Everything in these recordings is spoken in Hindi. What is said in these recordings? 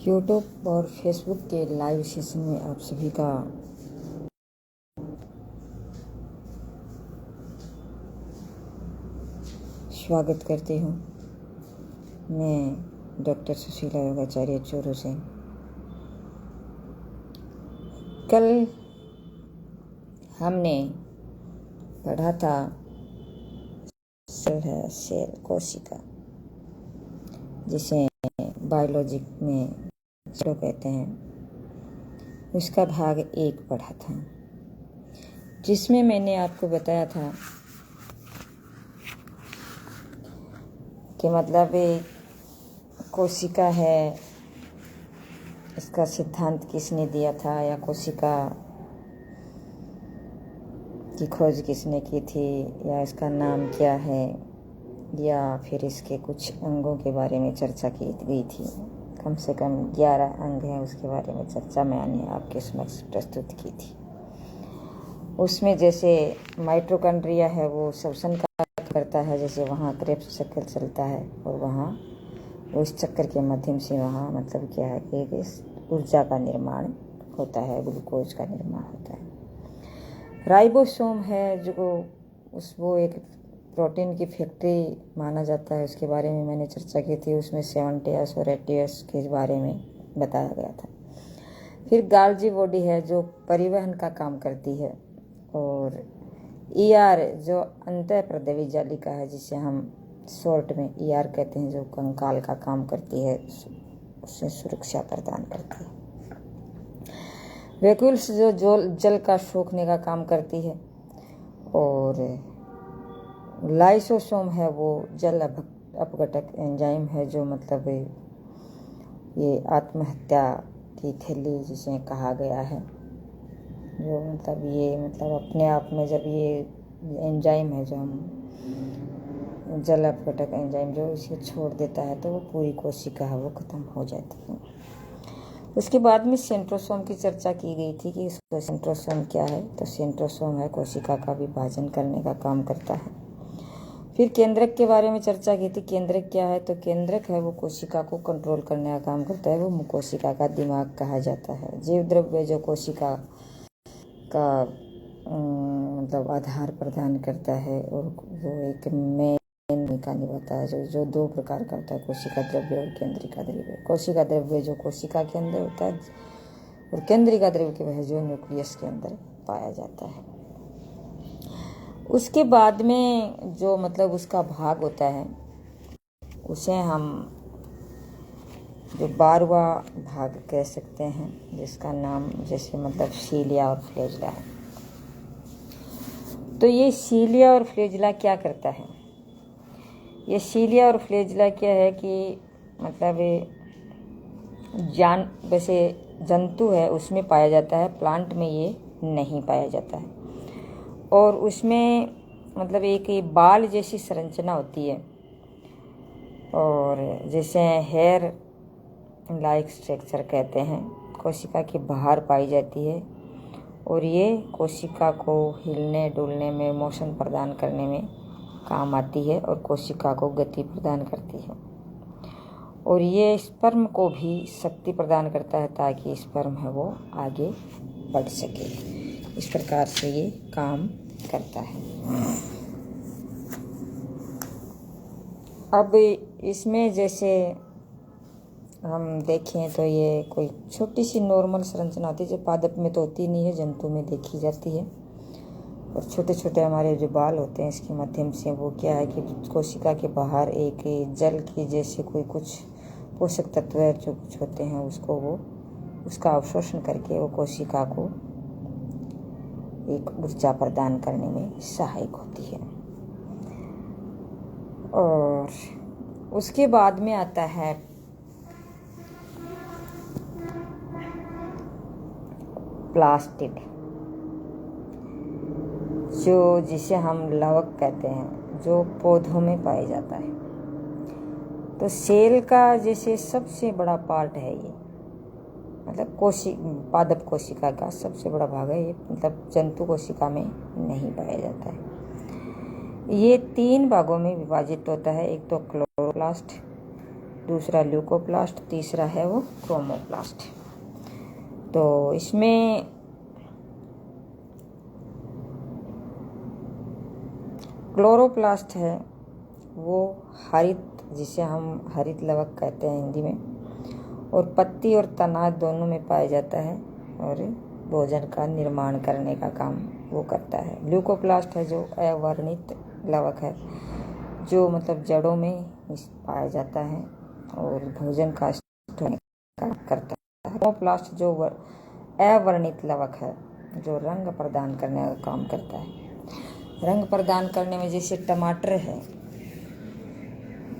यूट्यूब और फेसबुक के लाइव सेशन में आप सभी का स्वागत करती हूँ। मैं डॉक्टर सुशीला योगाचार्य चूरू से। कल हमने पढ़ा था सेल कोशिका, जिसे बायोलॉजी में जो कहते हैं, उसका भाग 1 पढ़ा था, जिसमें मैंने आपको बताया था कि मतलब कोशिका है, इसका सिद्धांत किसने दिया था, या कोशिका की खोज किसने की थी, या इसका नाम क्या है, या फिर इसके कुछ अंगों के बारे में चर्चा की गई थी। कम से कम 11 अंग हैं, उसके बारे में चर्चा मैंने आपके समक्ष प्रस्तुत की थी। उसमें जैसे माइटोकॉन्ड्रिया है, वो श्वसन कार्य करता है, जैसे वहाँ क्रेब्स चक्कर चलता है, और वहाँ उस चक्कर के माध्यम से वहाँ मतलब क्या है कि ऊर्जा का निर्माण होता है, ग्लूकोज का निर्माण होता है। राइबोसोम है, जो वो एक प्रोटीन की फैक्ट्री माना जाता है, उसके बारे में मैंने चर्चा की थी। उसमें 70S और 80S के बारे में बताया गया था। फिर गाल्जी बॉडी है, जो परिवहन का काम करती है, और ER जो अंतःप्रदेवी जालिका है, जिसे हम शॉर्ट में ER कहते हैं, जो कंकाल का काम करती है, उससे सुरक्षा प्रदान करती है। वैक्यूल्स जो जल का सोखने का काम करती है, और लाइसोसोम है, वो जल अपघटक एंजाइम है, जो मतलब ये आत्महत्या की थैली जिसे कहा गया है, जो मतलब ये मतलब अपने आप में जब ये एंजाइम है, जो हम जल अपघटक एंजाइम जो इसे छोड़ देता है, तो वो पूरी कोशिका है वो खत्म हो जाती है। उसके बाद में सेंट्रोसोम की चर्चा की गई थी कि सेंट्रोसोम क्या है। तो सेंट्रोसोम है, कोशिका का विभाजन करने का काम करता है। फिर केंद्रक के बारे में चर्चा की थी। केंद्रक क्या है? तो केंद्रक है, वो कोशिका को कंट्रोल करने का काम करता है, वो कोशिका का दिमाग कहा जाता है। जीव द्रव्य जो कोशिका का मतलब आधार प्रदान करता है, और वो एक मेन भूमिका निभाता है, जो 2 प्रकार का होता है, कोशिका द्रव्य और केंद्रिका द्रव्य। कोशिका द्रव्य जो कोशिका के अंदर होता है, और केंद्रिका द्रव्य के वह जो न्यूक्लियस के अंदर पाया जाता है। उसके बाद में जो मतलब उसका भाग होता है, उसे हम जो 12वां भाग कह सकते हैं, जिसका नाम जैसे मतलब सीलिया और फ्लैजिला है। तो ये सीलिया और फ्लैजिला क्या करता है? ये सीलिया और फ्लैजिला क्या है कि मतलब वैसे जंतु है उसमें पाया जाता है, प्लांट में ये नहीं पाया जाता है। और उसमें मतलब एक बाल जैसी संरचना होती है, और जिसे हेयर लाइक स्ट्रक्चर कहते हैं, कोशिका के बाहर पाई जाती है, और ये कोशिका को हिलने डुलने में, मोशन प्रदान करने में काम आती है, और कोशिका को गति प्रदान करती है। और ये स्पर्म को भी शक्ति प्रदान करता है, ताकि स्पर्म है वो आगे बढ़ सके। इस प्रकार से ये काम करता है। अब इसमें जैसे हम देखें तो ये कोई छोटी सी नॉर्मल संरचना होती है, जो पादप में तो होती नहीं है, जंतु में देखी जाती है। और छोटे छोटे हमारे जो बाल होते हैं, इसके माध्यम से वो क्या है कि कोशिका के बाहर एक जल की जैसे कोई कुछ पोषक तत्व जो कुछ होते हैं, उसको वो उसका अवशोषण करके वो कोशिका को एक ऊर्जा प्रदान करने में सहायक होती है। और उसके बाद में आता है प्लास्टिड, जो जिसे हम लवक कहते हैं, जो पौधों में पाया जाता है। तो सेल का जैसे सबसे बड़ा पार्ट है ये, मतलब पादप कोशिका का सबसे बड़ा भाग है ये, मतलब जंतु कोशिका में नहीं पाया जाता है। ये 3 भागों में विभाजित होता है। एक तो क्लोरोप्लास्ट, दूसरा ल्यूकोप्लास्ट, तीसरा है वो क्रोमोप्लास्ट। तो इसमें क्लोरोप्लास्ट है वो हरित, जिसे हम हरित लवक कहते हैं हिंदी में, और पत्ती और तना दोनों में पाया जाता है और भोजन का निर्माण करने का काम वो करता है। ल्यूकोप्लास्ट है जो अवर्णित लवक है, जो मतलब जड़ों में पाया जाता है और भोजन का करता है। क्रोमोप्लास्ट जो अवर्णित लवक है, जो रंग प्रदान करने का काम करता है। रंग प्रदान करने में जैसे टमाटर है,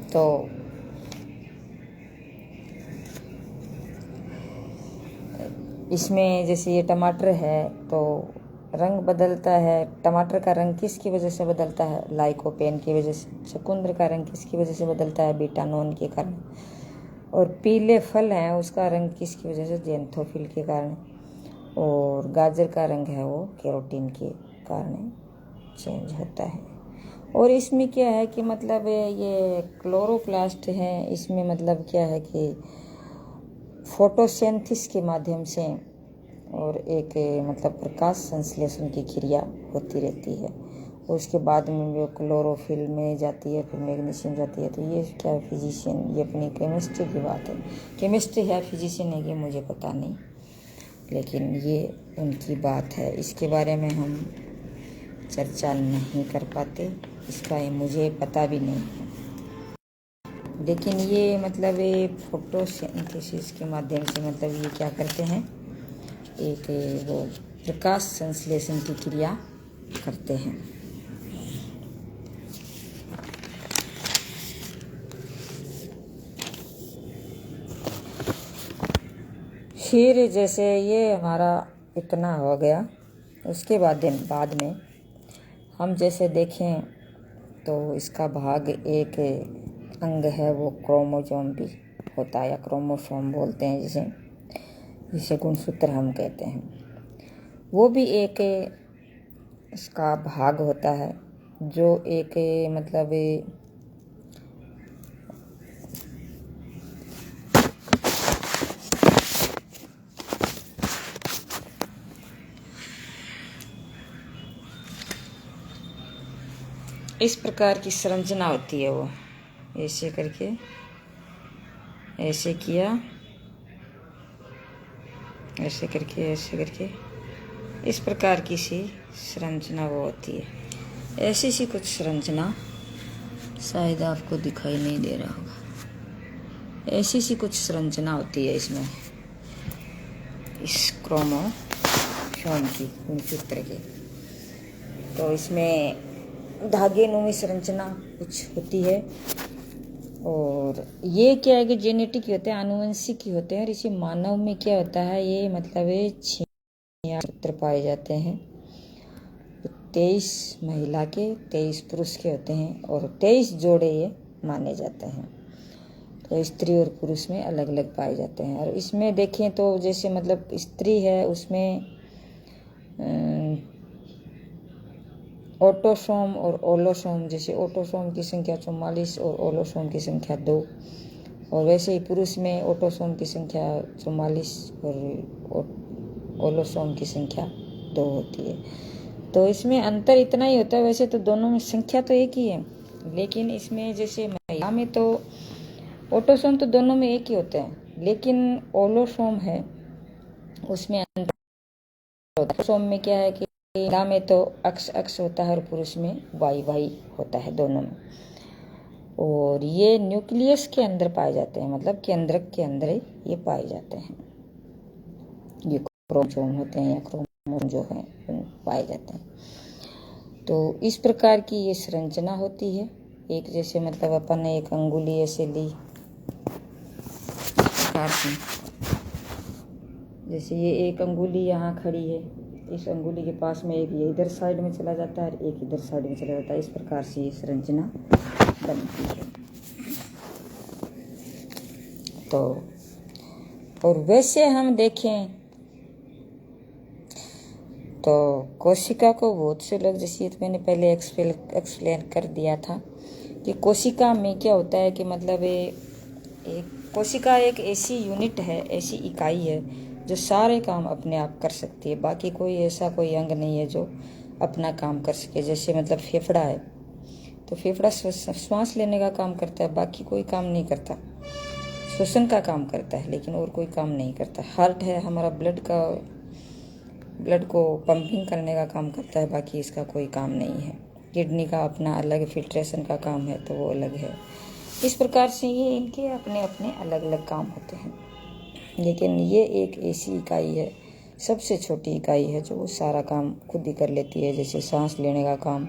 तो इसमें जैसे ये टमाटर है तो रंग बदलता है। टमाटर का रंग किसकी वजह से बदलता है? लाइकोपेन की वजह से। चुकंदर का रंग किसकी वजह से बदलता है? बीटानोन के कारण। और पीले फल हैं उसका रंग किसकी वजह से? जेंथोफिल के कारण। और गाजर का रंग है वो कैरोटीन के कारण चेंज होता है। और इसमें क्या है कि मतलब ये क्लोरोप्लास्ट है, इसमें मतलब क्या है कि फोटोसिंथेसिस के माध्यम से और एक मतलब प्रकाश संश्लेषण की क्रिया होती रहती है। और उसके बाद में वो क्लोरोफिल में जाती है, फिर मैग्नीशियम जाती है। तो ये क्या है, फिजिशियन, ये अपनी केमिस्ट्री की बात है। केमिस्ट्री है, फिजिशियन है, ये मुझे पता नहीं, लेकिन ये उनकी बात है। इसके बारे में हम चर्चा नहीं कर पाते, इसका मुझे पता भी नहीं है। लेकिन ये मतलब ये फोटोसिंथेसिस के माध्यम से मतलब ये क्या करते हैं, एक वो प्रकाश संश्लेषण की क्रिया करते हैं। फिर जैसे ये हमारा इतना हो गया, उसके बाद में हम जैसे देखें तो इसका भाग एक अंग है वो क्रोमोसोम भी होता है, या क्रोमोसोम बोलते हैं जिसे गुणसूत्र हम कहते हैं। वो भी एक इसका भाग होता है, जो एक मतलब इस प्रकार की संरचना होती है। वो ऐसे करके, ऐसे किया, ऐसे करके, ऐसे करके, इस प्रकार की सी संरचना वो होती है। ऐसी सी कुछ संरचना, शायद आपको दिखाई नहीं दे रहा होगा, ऐसी सी कुछ संरचना होती है इसमें, इस क्रोमोसोम की, गुणसूत्र की। तो इसमें धागे नुमी संरचना कुछ होती है। और ये क्या है कि जेनेटिक होते हैं, आनुवंशिक ही होते हैं। और इसी मानव में क्या होता है, ये मतलब 6 सूत्र पाए जाते हैं। 23 महिला के, 23 पुरुष के होते हैं, और 23 जोड़े ये माने जाते हैं। तो स्त्री और पुरुष में अलग अलग पाए जाते हैं। और इसमें देखें तो जैसे मतलब स्त्री है, उसमें ऑटोसोम और ओलोसोम, जैसे ऑटोसोम की संख्या 44 और ओलोसोम की संख्या 2। और वैसे ही पुरुष में ऑटोसोम की संख्या 44 और ओलोसोम की संख्या 2 होती है। तो इसमें अंतर इतना ही होता है। वैसे तो दोनों में संख्या तो एक ही है, लेकिन इसमें जैसे महिला में तो ऑटोसोम तो दोनों में एक ही होते हैं, लेकिन ओलोसोम है उसमें अंतर होता है। ऑटोसोम में क्या है कि महिला में तो अक्ष होता है और पुरुष में वाई होता है, दोनों में। और ये न्यूक्लियस के अंदर पाए जाते हैं, मतलब केंद्रक के अंदर ये पाए जाते हैं। ये क्रोमोसोम होते हैं या क्रोमोसोम जो है पाए जाते हैं। तो इस प्रकार की ये संरचना होती है। एक जैसे मतलब अपन ने एक अंगुली ऐसे ली, जैसे ये एक अंगुली यहाँ खड़ी है, इस अंगुली के पास में एक ये इधर साइड में चला जाता है और एक इधर साइड में चला जाता है। इस प्रकार से ये संरचना बनती है। तो और वैसे हम देखें तो कोशिका को बहुत से लोग, जैसे मैंने पहले एक्सप्लेन कर दिया था कि कोशिका में क्या होता है कि मतलब कोशिका एक ऐसी यूनिट है, ऐसी इकाई है जो सारे काम अपने आप कर सकती है। बाकी कोई ऐसा कोई अंग नहीं है जो अपना काम कर सके। जैसे मतलब फेफड़ा है, तो फेफड़ा श्वास लेने का काम करता है, बाकी कोई काम नहीं करता। श्वसन का काम करता है लेकिन और कोई काम नहीं करता। हार्ट है हमारा, ब्लड को पंपिंग करने का काम करता है, बाकी इसका कोई काम नहीं है। किडनी का अपना अलग फिल्ट्रेशन का काम है, तो वो अलग है। इस प्रकार से ये इनके अपने अपने अलग अलग काम होते हैं। लेकिन ये एक ऐसी इकाई है, सबसे छोटी इकाई है, जो वो सारा काम खुद ही कर लेती है। जैसे सांस लेने का काम,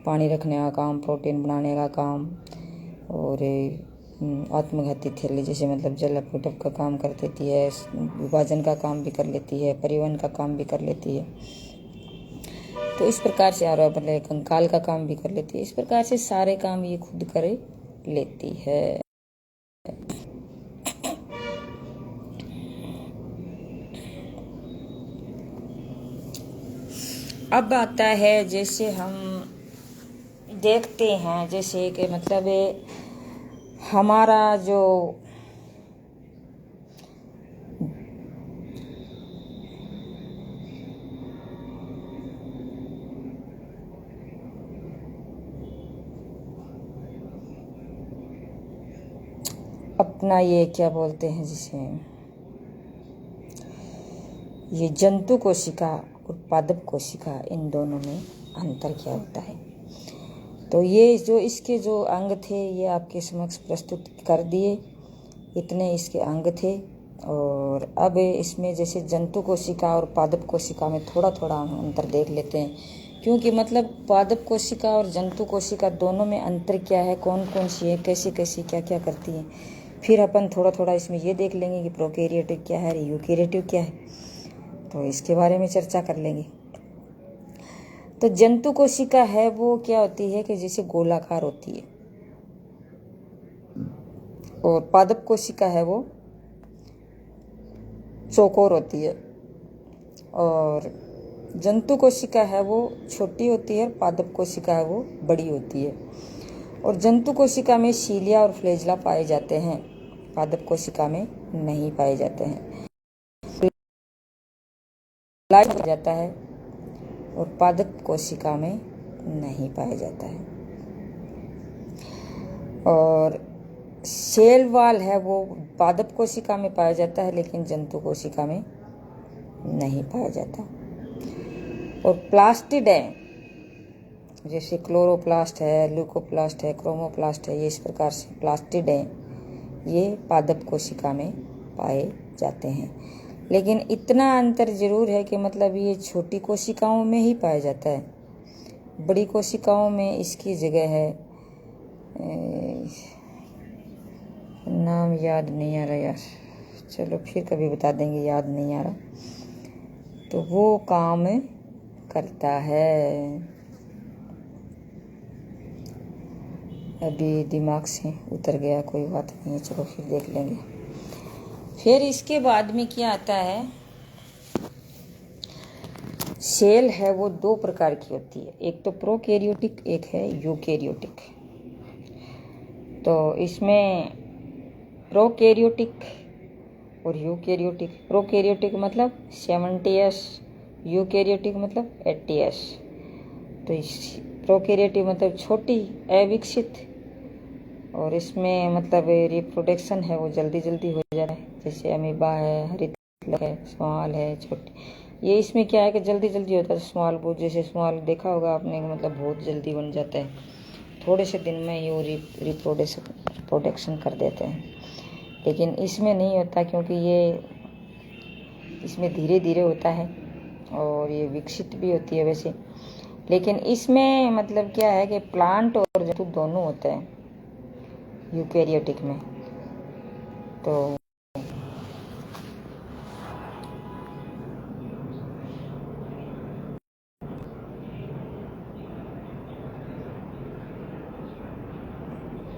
पानी रखने का काम, प्रोटीन बनाने का काम, और आत्मघाती थैली जैसे मतलब जल अपघटन का काम कर देती है, विभाजन का काम भी कर लेती है, परिवहन का काम भी कर लेती है। तो इस प्रकार से, और मतलब कंकाल का काम भी कर लेती है। इस प्रकार से सारे काम ये खुद कर लेती है। अब आता है, जैसे हम देखते हैं, जैसे कि मतलब हमारा जो अपना ये क्या बोलते हैं, जिसे ये जंतु कोशिका और पादप कोशिका, इन दोनों में अंतर क्या होता है। तो ये जो इसके जो अंग थे ये आपके समक्ष प्रस्तुत कर दिए। इतने इसके अंग थे। और अब इसमें जैसे जंतु कोशिका और पादप कोशिका में थोड़ा थोड़ा हम अंतर देख लेते हैं, क्योंकि मतलब पादप कोशिका और जंतु कोशिका दोनों में अंतर क्या है, कौन कौन सी है, कैसे कैसे क्या क्या करती है। फिर अपन थोड़ा थोड़ा इसमें ये देख लेंगे कि प्रोकैरियोटिक क्या है, यूकैरियोटिक क्या है, तो इसके बारे में चर्चा कर लेंगे। तो जंतु कोशिका है वो क्या होती है कि जैसे गोलाकार होती है, और पादप कोशिका है वो चौकोर होती है। और जंतु कोशिका है वो छोटी होती है, पादप कोशिका है वो बड़ी होती है। और जंतु कोशिका में सीलिया और फ्लैजेला पाए जाते हैं, पादप कोशिका में नहीं पाए जाते हैं। पाया जाता है और पादप कोशिका में नहीं पाया जाता है। और सेल वाल है वो पादप कोशिका में पाया जाता है, लेकिन जंतु कोशिका में नहीं पाया जाता। और प्लास्टिड है, जैसे क्लोरोप्लास्ट है, ल्यूकोप्लास्ट है, क्रोमोप्लास्ट है, ये इस प्रकार से प्लास्टिड है, ये पादप कोशिका में पाए जाते हैं। लेकिन इतना अंतर जरूर है कि मतलब ये छोटी कोशिकाओं में ही पाया जाता है, बड़ी कोशिकाओं में इसकी जगह है। नाम याद नहीं आ रहा यार, चलो फिर कभी बता देंगे, याद नहीं आ रहा। तो वो काम करता है, अभी दिमाग से उतर गया, कोई बात नहीं है, चलो फिर देख लेंगे। फिर इसके बाद में क्या आता है, सेल है वो दो प्रकार की होती है, एक तो प्रोकैरियोटिक, एक है यूकैरियोटिक। तो इसमें प्रोकैरियोटिक और यूकैरियोटिक, प्रोकैरियोटिक मतलब 70s, यूकैरियोटिक मतलब 80s। तो इस प्रोकैरियोटिक मतलब छोटी, अविकसित, और इसमें मतलब रिप्रोडक्शन है वो जल्दी जल्दी हो जाता है। जैसे अमीबा है, हरितक है, स्मॉल है, छोटी, ये इसमें क्या है कि जल्दी जल्दी होता है। स्मॉल बहुत, जैसे स्मॉल देखा होगा आपने, मतलब बहुत जल्दी बन जाता है, थोड़े से दिन में ही वो रिप्रोडक्शन कर देते हैं। लेकिन इसमें नहीं होता, क्योंकि ये इसमें धीरे धीरे होता है और ये विकसित भी होती है वैसे। लेकिन इसमें मतलब क्या है कि प्लांट और जंतु दोनों होते हैं यूकैरियोटिक में। तो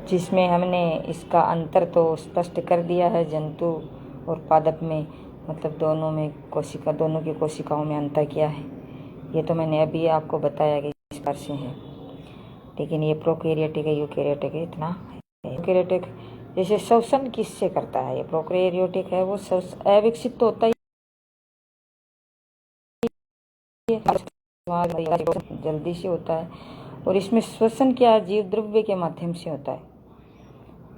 जिसमें हमने इसका अंतर तो स्पष्ट कर दिया है, जंतु और पादप में, मतलब दोनों में कोशिका, दोनों की कोशिकाओं में अंतर क्या है, ये तो मैंने अभी आपको बताया कि इस प्रकार से है। लेकिन ये प्रोकैरियोटिक है, यूकैरियोटिक है, इतना है। यूकैरियोटिक जैसे श्वसन किससे करता है, ये प्रोकैरियोटिक है वो अविकसित तो होता ही जल्दी से होता है, और इसमें श्वसन क्या जीव द्रव्य के माध्यम से होता है।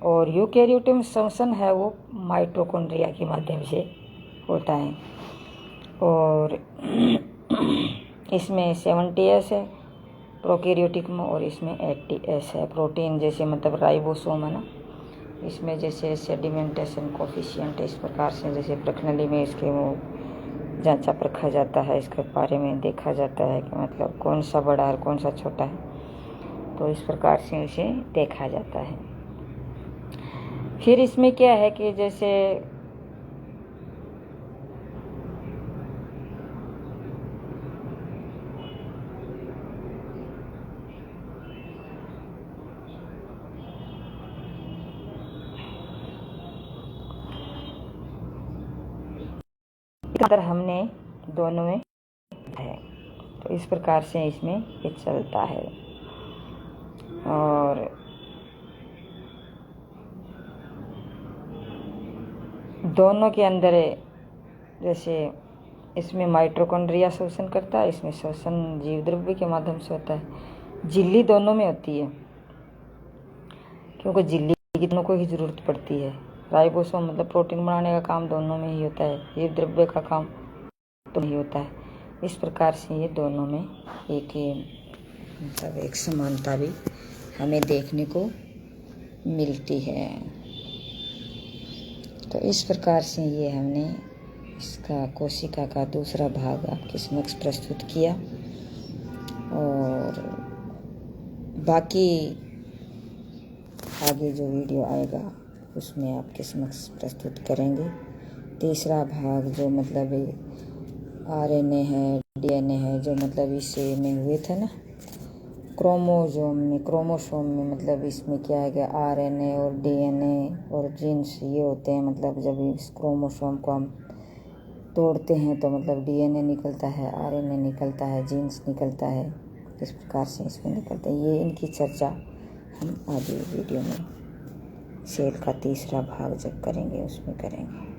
और यूकैरियोटिक में श्वसन है वो माइटोकॉन्ड्रिया के माध्यम से होता है। और इसमें 70S है प्रोकैरियोटिक में, और इसमें 80S है। प्रोटीन जैसे मतलब राइबोसोम है ना, इसमें जैसे सेडिमेंटेशन कोफिशिएंट इस प्रकार से जैसे प्रणाली में इसके वो जांचा परखा जाता है, इसके बारे में देखा जाता है कि मतलब कौन सा बड़ा और कौन सा छोटा है, तो इस प्रकार से इसे देखा जाता है। फिर इसमें क्या है कि जैसे अंतर हमने दोनों में है, तो इस प्रकार से इसमें ये चलता है। और दोनों के अंदर जैसे इसमें माइटोकॉन्ड्रिया शोषण करता है, इसमें शोषण जीव द्रव्य के माध्यम से होता है। झिल्ली दोनों में होती है, क्योंकि झिल्ली की दोनों को ही जरूरत पड़ती है। राइबोसोम मतलब प्रोटीन बनाने का काम दोनों में ही होता है, जीव द्रव्य का काम तो नहीं होता है। इस प्रकार से ये दोनों में एक मतलब एक समानता भी हमें देखने को मिलती है। तो इस प्रकार से ये हमने इसका कोशिका का दूसरा भाग आपके समक्ष प्रस्तुत किया, और बाकी आगे जो वीडियो आएगा उसमें आपके समक्ष प्रस्तुत करेंगे। तीसरा भाग जो मतलब RNA है, DNA है, जो मतलब इससे में हुए थे ना क्रोमोसोम में मतलब इसमें क्या है कि RNA और DNA और जीन्स ये होते हैं। मतलब जब इस क्रोमोसोम को हम तोड़ते हैं तो मतलब DNA निकलता है, RNA निकलता है, जीन्स निकलता है, इस प्रकार से इसमें निकलता है। ये इनकी चर्चा हम आगे वीडियो में सेल का तीसरा भाग जब करेंगे उसमें करेंगे।